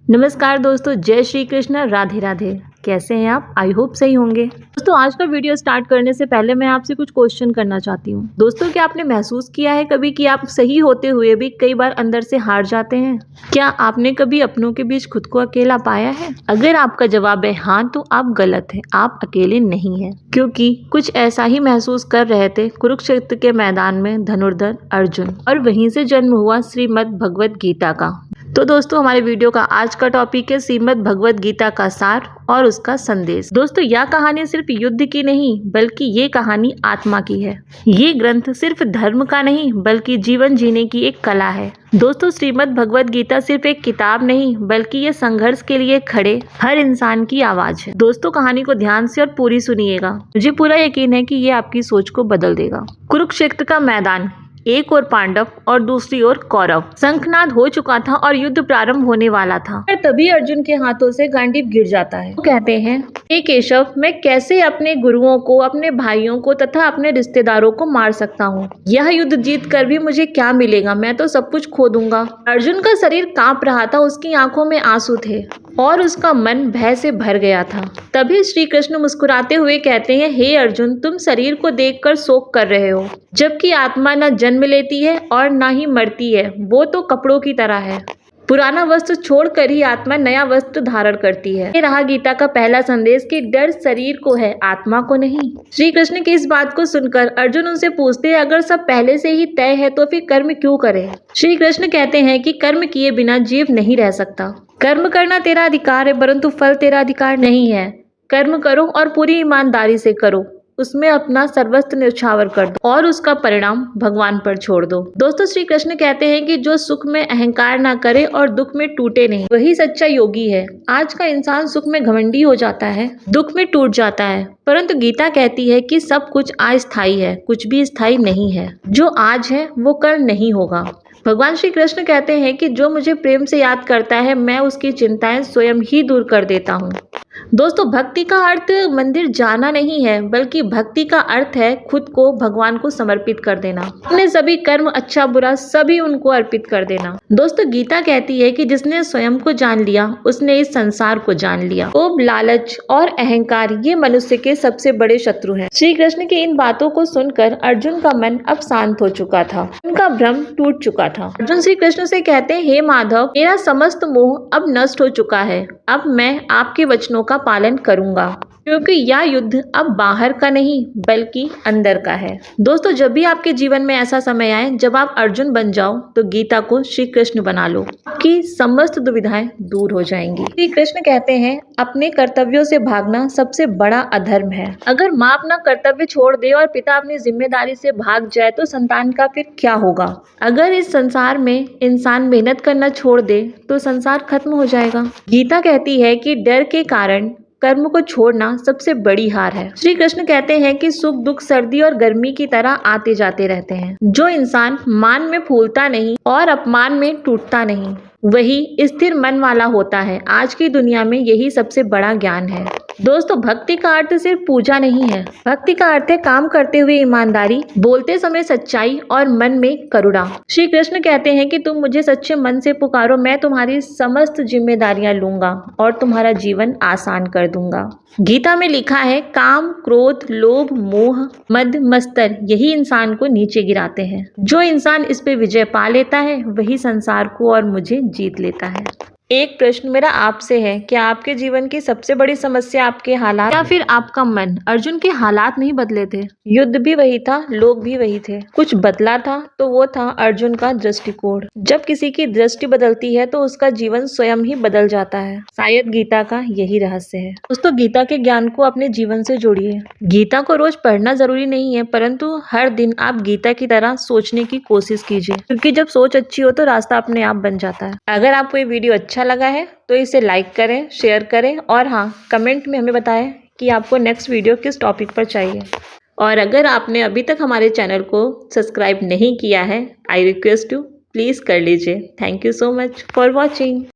नमस्कार दोस्तों, जय श्री कृष्ण, राधे राधे। कैसे हैं आप? आई होप सही होंगे। दोस्तों, आज का वीडियो स्टार्ट करने से पहले मैं आपसे कुछ क्वेश्चन करना चाहती हूँ। दोस्तों, क्या आपने महसूस किया है कभी कि आप सही होते हुए भी कई बार अंदर से हार जाते हैं? क्या आपने कभी अपनों के बीच खुद को अकेला पाया है? अगर आपका जवाब है हाँ, तो आप गलत हैं, आप अकेले नहीं हैं। क्योंकि कुछ ऐसा ही महसूस कर रहे थे कुरुक्षेत्र के मैदान में धनुर्धर अर्जुन, और वहीं से जन्म हुआ श्रीमद् भगवद गीता का। तो दोस्तों, हमारे वीडियो का आज का टॉपिक है श्रीमद् भगवद गीता का सार और उसका संदेश। दोस्तों, यह कहानी सिर्फ युद्ध की नहीं, बल्कि ये कहानी आत्मा की है। ये ग्रंथ सिर्फ धर्म का नहीं, बल्कि जीवन जीने की एक कला है। दोस्तों, श्रीमद् भगवद गीता सिर्फ एक किताब नहीं, बल्कि ये संघर्ष के लिए खड़े हर इंसान की आवाज है। दोस्तों, कहानी को ध्यान से और पूरी सुनिएगा। मुझे पूरा यकीन है कि ये आपकी सोच को बदल देगा। कुरुक्षेत्र का मैदान, एक ओर पांडव और दूसरी ओर कौरव। शंखनाद हो चुका था और युद्ध प्रारंभ होने वाला था। तभी अर्जुन के हाथों से गांडीव गिर जाता है। वो कहते हैं, हे केशव, मैं कैसे अपने गुरुओं को, अपने भाइयों को तथा अपने रिश्तेदारों को मार सकता हूँ? यह युद्ध जीत कर भी मुझे क्या मिलेगा? मैं तो सब कुछ खो दूंगा। अर्जुन का शरीर कांप रहा था, उसकी आंखों में आंसू थे और उसका मन भय से भर गया था। तभी श्री कृष्ण मुस्कुराते हुए कहते हैं, हे अर्जुन, तुम शरीर को देखकर शोक कर रहे हो, जबकि आत्मा न जन्म लेती है और न ही मरती है। वो तो कपड़ों की तरह है। पुराना वस्त्र छोड़कर ही आत्मा नया वस्त्र धारण करती है। ये रहा गीता का पहला संदेश कि डर शरीर को है, आत्मा को नहीं। श्री कृष्ण की इस बात को सुनकर अर्जुन उनसे पूछते हैं, अगर सब पहले से ही तय है तो फिर कर्म क्यों करें? श्री कृष्ण कहते हैं कि कर्म किए बिना जीव नहीं रह सकता। कर्म करना तेरा अधिकार है, परंतु फल तेरा अधिकार नहीं है। कर्म करो और पूरी ईमानदारी से करो, उसमें अपना सर्वस्व न्यौछावर कर दो और उसका परिणाम भगवान पर छोड़ दो। दोस्तों, श्री कृष्ण कहते हैं कि जो सुख में अहंकार ना करे और दुख में टूटे नहीं, वही सच्चा योगी है। आज का इंसान सुख में घमंडी हो जाता है, दुख में टूट जाता है, परंतु गीता कहती है कि सब कुछ अस्थायी है, कुछ भी स्थायी नहीं है। जो आज है वो कल नहीं होगा। भगवान श्री कृष्ण कहते हैं कि जो मुझे प्रेम से याद करता है, मैं उसकी चिंताएं स्वयं ही दूर कर देता हूँ। दोस्तों, भक्ति का अर्थ मंदिर जाना नहीं है, बल्कि भक्ति का अर्थ है खुद को भगवान को समर्पित कर देना। अपने सभी कर्म, अच्छा बुरा, सभी उनको अर्पित कर देना। दोस्तों, गीता कहती है कि जिसने स्वयं को जान लिया, उसने इस संसार को जान लिया। लोभ, लालच और अहंकार ये मनुष्य के सबसे बड़े शत्रु हैं। श्री कृष्ण की इन बातों को सुनकर अर्जुन का मन अब शांत हो चुका था, उनका भ्रम टूट चुका था। अर्जुन श्री कृष्ण से कहते हैं, हे माधव, मेरा समस्त मोह अब नष्ट हो चुका है। अब मैं आपके वचनों का पालन करूंगा, क्योंकि यह युद्ध अब बाहर का नहीं, बल्कि अंदर का है। दोस्तों, जब भी आपके जीवन में ऐसा समय आए जब आप अर्जुन बन जाओ, तो गीता को श्री कृष्ण बना लो, आपकी समस्त दुविधाएं दूर हो जाएंगी। श्री कृष्ण कहते हैं, अपने कर्तव्यों से भागना सबसे बड़ा अधर्म है। अगर माँ अपना कर्तव्य छोड़ दे और पिता अपनी जिम्मेदारी से भाग जाए, तो संतान का फिर क्या होगा? अगर इस संसार में इंसान मेहनत करना छोड़ दे, तो संसार खत्म हो जाएगा। गीता कहती है कि डर के कारण कर्म को छोड़ना सबसे बड़ी हार है। श्री कृष्ण कहते हैं कि सुख दुख सर्दी और गर्मी की तरह आते जाते रहते हैं। जो इंसान मान में फूलता नहीं और अपमान में टूटता नहीं, वही स्थिर मन वाला होता है। आज की दुनिया में यही सबसे बड़ा ज्ञान है। दोस्तों, भक्ति का अर्थ सिर्फ पूजा नहीं है। भक्ति का अर्थ है काम करते हुए ईमानदारी, बोलते समय सच्चाई और मन में करुणा। श्री कृष्ण कहते हैं कि तुम मुझे सच्चे मन से पुकारो, मैं तुम्हारी समस्त जिम्मेदारियां लूंगा और तुम्हारा जीवन आसान कर दूंगा। गीता में लिखा है, काम, क्रोध, लोभ, मोह, मद, मत्सर यही इंसान को नीचे गिराते हैं। जो इंसान इस पे विजय पा लेता है, वही संसार को और मुझे जीत लेता है। एक प्रश्न मेरा आपसे है, क्या आपके जीवन की सबसे बड़ी समस्या आपके हालात या फिर आपका मन? अर्जुन के हालात नहीं बदले थे, युद्ध भी वही था, लोग भी वही थे। कुछ बदला था तो वो था अर्जुन का दृष्टिकोण। जब किसी की दृष्टि बदलती है तो उसका जीवन स्वयं ही बदल जाता है। शायद गीता का यही रहस्य है। दोस्तों, गीता के ज्ञान को अपने जीवन से जोड़िए। गीता को रोज पढ़ना जरूरी नहीं है, परंतु हर दिन आप गीता की तरह सोचने की कोशिश कीजिए, क्योंकि जब सोच अच्छी हो तो रास्ता अपने आप बन जाता है। अगर आपको ये वीडियो अच्छा लगा है तो इसे लाइक करें, शेयर करें और हाँ, कमेंट में हमें बताएं कि आपको नेक्स्ट वीडियो किस टॉपिक पर चाहिए। और अगर आपने अभी तक हमारे चैनल को सब्सक्राइब नहीं किया है, आई रिक्वेस्ट यू प्लीज़ कर लीजिए। Thank you so much for watching.